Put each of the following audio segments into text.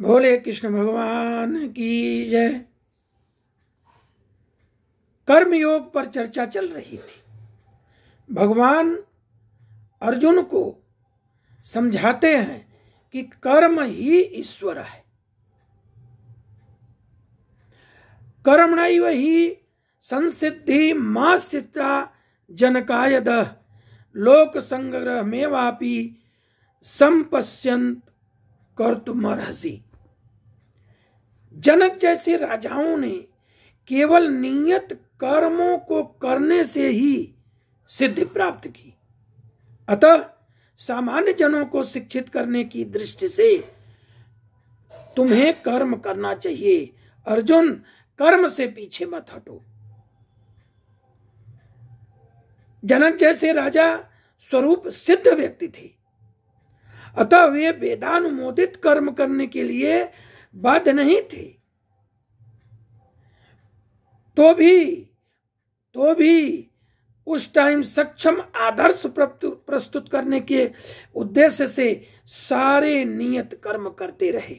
भोले कृष्ण भगवान की जय। कर्म योग पर चर्चा चल रही थी। भगवान अर्जुन को समझाते हैं कि कर्म ही ईश्वर है। कर्मणैव हि संसिद्धि मा सिद्धा जनकायदः लोक संग्रह में वापी संपश्यंत कर्तुमर्हसि। जनक जैसे राजाओं ने केवल नियत कर्मों को करने से ही सिद्धि प्राप्त की। अतः सामान्य जनों को शिक्षित करने की दृष्टि से तुम्हें कर्म करना चाहिए। अर्जुन, कर्म से पीछे मत हटो। जनक जैसे राजा स्वरूप सिद्ध व्यक्ति थे, अतः वे वेदानुमोदित कर्म करने के लिए बाध्य नहीं थे। तो भी उस टाइम सक्षम आदर्श प्रस्तुत करने के उद्देश्य से सारे नियत कर्म करते रहे।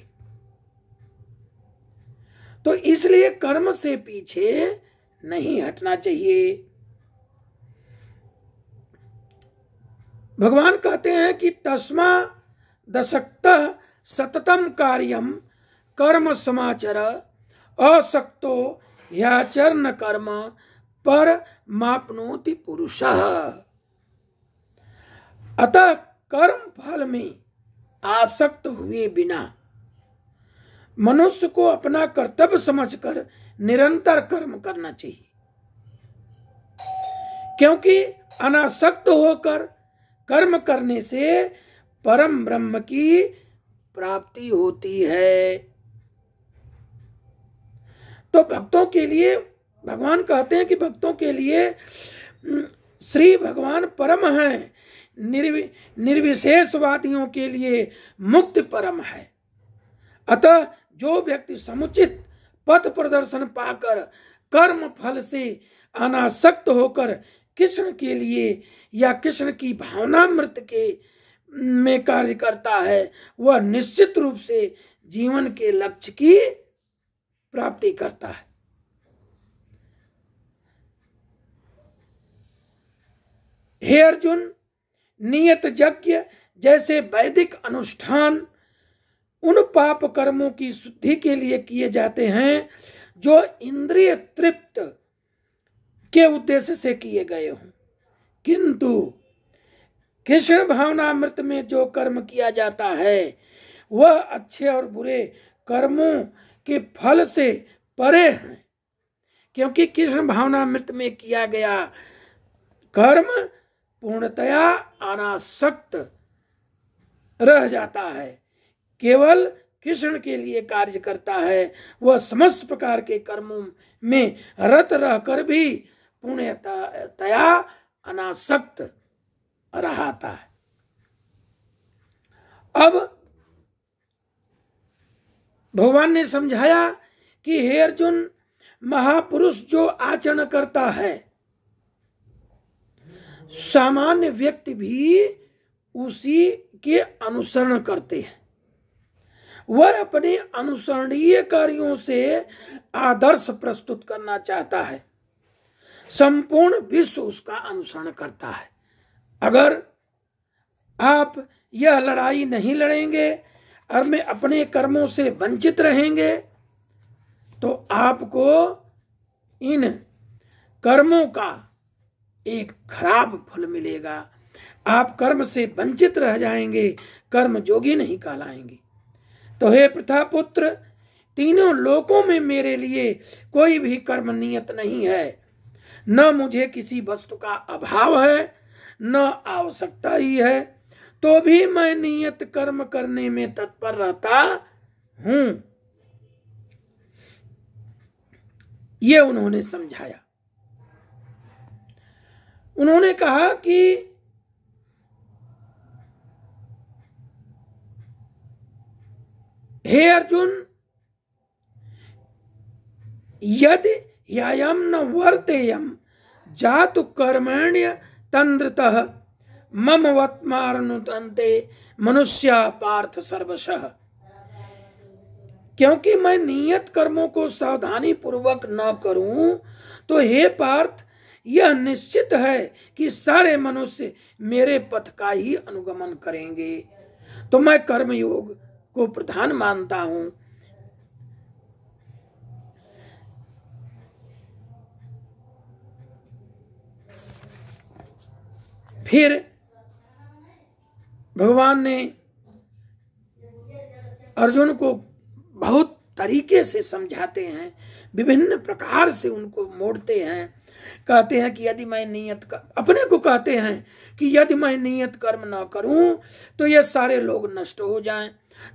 तो इसलिए कर्म से पीछे नहीं हटना चाहिए। भगवान कहते हैं कि तस्मा दशक्तः सततम कार्यम कर्म समाचर असक्तो ह्याचरण कर्म पर मापनोति पुरुषः। अतः कर्म फल में आसक्त हुए बिना मनुष्य को अपना कर्तव्य समझकर निरंतर कर्म करना चाहिए, क्योंकि अनासक्त होकर कर्म करने से परम ब्रह्म की प्राप्ति होती है। तो भक्तों के लिए भगवान कहते हैं कि भक्तों के लिए श्री भगवान परम हैं, निर्विशेषवादियों के लिए मुक्ति परम है। अतः जो व्यक्ति समुचित पथ प्रदर्शन पाकर कर्म फल से अनासक्त होकर कृष्ण के लिए या कृष्ण की भावनामृत के में कार्य करता है, वह निश्चित रूप से जीवन के लक्ष्य की प्राप्ति करता है। हे अर्जुन, नियत यज्ञ जैसे वैदिक अनुष्ठान उन पाप कर्मों की शुद्धि के लिए किए जाते हैं जो इंद्रिय तृप्त के उद्देश्य से किए गए हों, किंतु कृष्ण भावनामृत में जो कर्म किया जाता है वह अच्छे और बुरे कर्मों के फल से परे हैं, क्योंकि कृष्ण भावनामृत में किया गया कर्म पूर्णतया अनासक्त रह जाता है, केवल कृष्ण के लिए कार्य करता है। वह समस्त प्रकार के कर्मों में रत रहकर भी पूर्णतया अनासक्त रहता है। अब भगवान ने समझाया कि हे अर्जुन, महापुरुष जो आचरण करता है सामान्य व्यक्ति भी उसी के अनुसरण करते हैं। वह अपने अनुसरणीय कार्यों से आदर्श प्रस्तुत करना चाहता है, संपूर्ण विश्व उसका अनुसरण करता है। अगर आप यह लड़ाई नहीं लड़ेंगे और में अपने कर्मों से वंचित रहेंगे तो आपको इन कर्मों का एक खराब फल मिलेगा। आप कर्म से वंचित रह जाएंगे, कर्म जोगी नहीं कहलाएंगे। तो हे प्रथापुत्र, तीनों लोकों में मेरे लिए कोई भी कर्म नियत नहीं है। न मुझे किसी वस्तु का अभाव है, न आवश्यकता ही है, तो भी मैं नियत कर्म करने में तत्पर रहता हूं। ये उन्होंने समझाया। उन्होंने कहा कि हे अर्जुन, यदि ह्यायम न वर्तेयम जातु कर्मण्य तंद्रतः मम वत्मारनुतन्ते मनुष्या पार्थ सर्वशः। क्योंकि मैं नियत कर्मों को सावधानी पूर्वक न करूं तो हे पार्थ, यह निश्चित है कि सारे मनुष्य मेरे पथ का ही अनुगमन करेंगे। तो मैं कर्मयोग को प्रधान मानता हूं। फिर भगवान ने अर्जुन को बहुत तरीके से समझाते हैं, विभिन्न प्रकार से उनको मोड़ते हैं। कहते हैं कि यदि मैं नियत अपने को कहते हैं कि यदि मैं नियत कर्म न करूं तो ये सारे लोग नष्ट हो जाएं,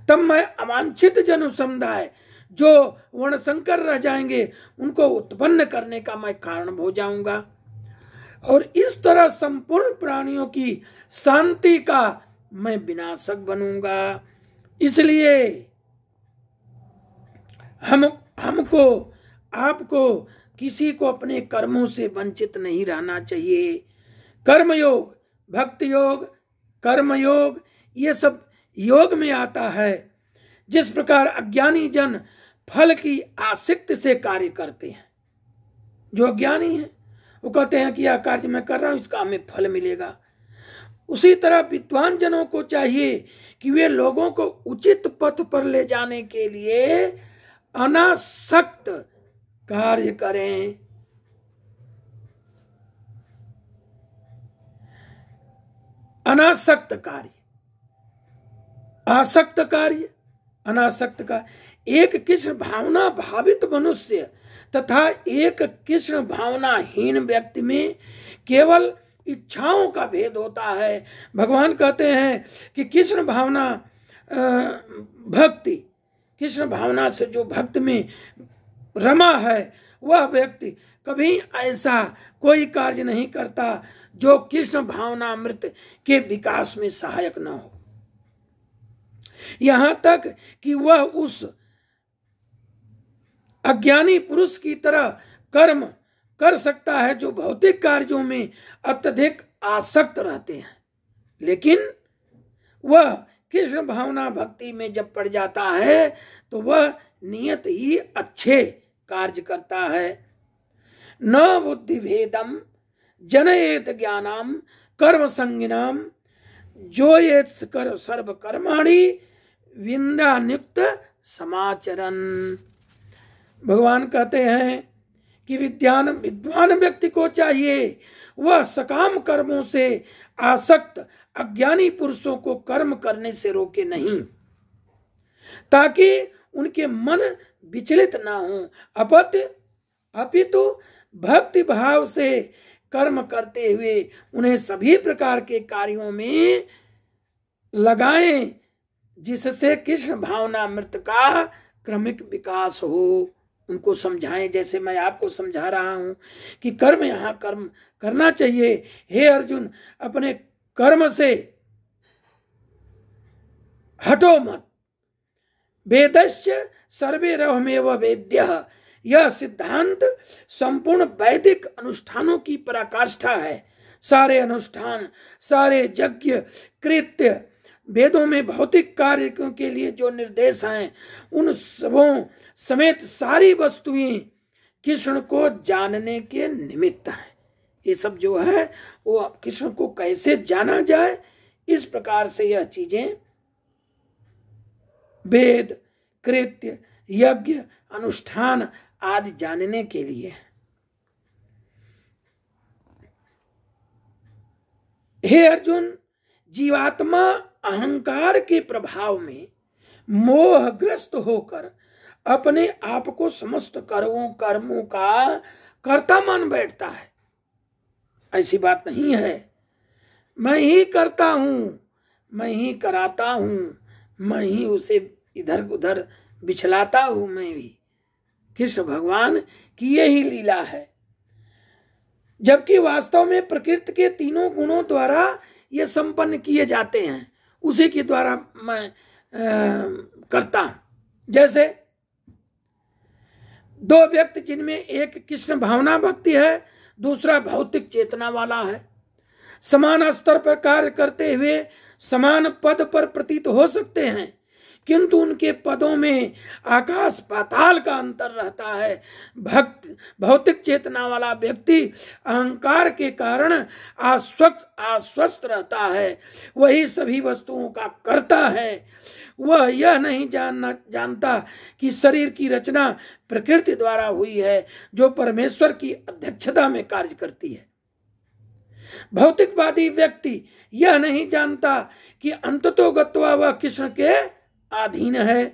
तब मैं अवांछित जन समुदाय जो वर्णशंकर रह जाएंगे उनको उत्पन्न करने का मैं कारण हो जाऊंगा, और इस तरह संपूर्ण प्राणियों की शांति का मैं विनाशक बनूंगा। इसलिए हमको आपको किसी को अपने कर्मों से वंचित नहीं रहना चाहिए। कर्मयोग, भक्ति योग, कर्मयोग, ये सब योग में आता है। जिस प्रकार अज्ञानी जन फल की आसक्ति से कार्य करते हैं, जो अज्ञानी है वो कहते हैं कि यह कार्य मैं कर रहा हूं, इसका हमें फल मिलेगा। उसी तरह विद्वान जनों को चाहिए कि वे लोगों को उचित पथ पर ले जाने के लिए अनासक्त कार्य करें। अनासक्त कार्य, आसक्त कार्य, अनासक्त कार्य। एक कृष्ण भावना भावित मनुष्य तथा एक कृष्ण भावनाहीन व्यक्ति में केवल इच्छाओं का भेद होता है। भगवान कहते हैं कि कृष्ण भावना भक्ति, कृष्ण भावना से जो भक्त में रमा है वह व्यक्ति कभी ऐसा कोई कार्य नहीं करता जो कृष्ण भावनामृत के विकास में सहायक न हो। यहां तक कि वह उस अज्ञानी पुरुष की तरह कर्म कर सकता है जो भौतिक कार्यों में अत्यधिक आसक्त रहते हैं, लेकिन वह कृष्ण भावना भक्ति में जब पड़ जाता है तो वह नियत ही अच्छे कार्य करता है। न बुद्धि भेदम जनयेत ज्ञानम कर्म संगिनाम जो ये कर सर्व कर्माणि विद्यानियुक्त समाचरण। भगवान कहते हैं कि विद्वान व्यक्ति को चाहिए वह सकाम कर्मों से आसक्त अज्ञानी पुरुषों को कर्म करने से रोके नहीं, ताकि उनके मन विचलित ना हो, अपितु भक्ति भाव से कर्म करते हुए उन्हें सभी प्रकार के कार्यों में लगाएं जिससे कृष्ण भावनामृत का क्रमिक विकास हो। उनको समझाएं, जैसे मैं आपको समझा रहा हूं कि कर्म यहां कर्म करना चाहिए। हे अर्जुन, अपने कर्म से हटो मत। वेदश्च सर्वे रहमेव वेद्यः, यह सिद्धांत संपूर्ण वैदिक अनुष्ठानों की पराकाष्ठा है। सारे अनुष्ठान, सारे यज्ञ कृत्य, वेदों में भौतिक कार्यों के लिए जो निर्देश हैं, उन सबों समेत सारी वस्तुएं कृष्ण को जानने के निमित्त हैं। ये सब जो है वो कृष्ण को कैसे जाना जाए, इस प्रकार से यह चीजें वेद कृत्य यज्ञ अनुष्ठान आदि जानने के लिए। हे अर्जुन, जीवात्मा अहंकार के प्रभाव में मोहग्रस्त होकर अपने आप को समस्त कर्मों का कर्ता मान बैठता है। ऐसी बात नहीं है। मैं ही करता हूं, मैं ही कराता हूं, मैं ही उसे इधर उधर बिछलाता हूं। मैं भी कृष्ण भगवान की यही लीला है, जबकि वास्तव में प्रकृति के तीनों गुणों द्वारा ये संपन्न किए जाते हैं, उसी के द्वारा मैं करता हूं। जैसे दो व्यक्ति जिनमें एक कृष्ण भावना भक्ति है, दूसरा भौतिक चेतना वाला है, समान स्तर पर कार्य करते हुए समान पद पर प्रतीत हो सकते हैं, किंतु उनके पदों में आकाश पाताल का अंतर रहता है। भौतिक चेतना वाला व्यक्ति अहंकार के कारण आश्वस्त रहता है, वही सभी वस्तुओं का कर्ता है। वह यह नहीं जानता कि शरीर की रचना प्रकृति द्वारा हुई है, जो परमेश्वर की अध्यक्षता में कार्य करती है। भौतिकवादी व्यक्ति यह नहीं जानता कि अंततोगत्वा वह कृष्ण के अधीन है।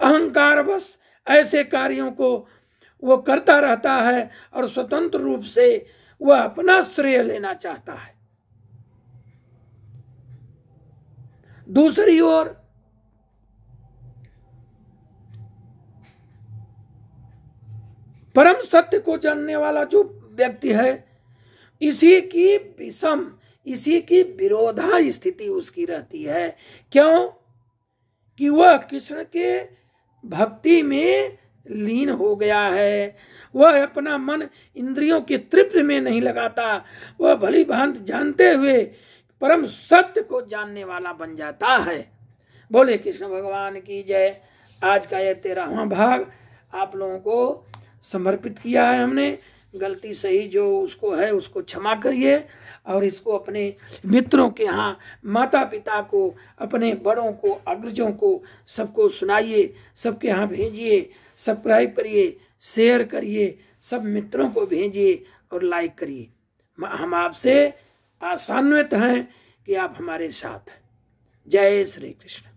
अहंकारवश ऐसे कार्यों को वो करता रहता है और स्वतंत्र रूप से वह अपना श्रेय लेना चाहता है। दूसरी ओर परम सत्य को जानने वाला जो व्यक्ति है, इसी की विरोधा स्थिति उसकी रहती है। क्यों? कि वह कृष्ण के भक्ति में लीन हो गया है। वह अपना मन इंद्रियों की तृप्ति में नहीं लगाता, वह भली भांति जानते हुए परम सत्य को जानने वाला बन जाता है। बोले कृष्ण भगवान की जय। आज का यह 13वां भाग आप लोगों को समर्पित किया है हमने। गलती सही जो उसको है उसको क्षमा करिए और इसको अपने मित्रों के यहाँ, माता पिता को, अपने बड़ों को, अग्रजों को सबको सुनाइए, सबके यहाँ भेजिए, सब्सक्राइब करिए, शेयर करिए, सब मित्रों को भेजिए और लाइक करिए। हम आपसे आशान्वित हैं कि आप हमारे साथ हैं। जय श्री कृष्ण।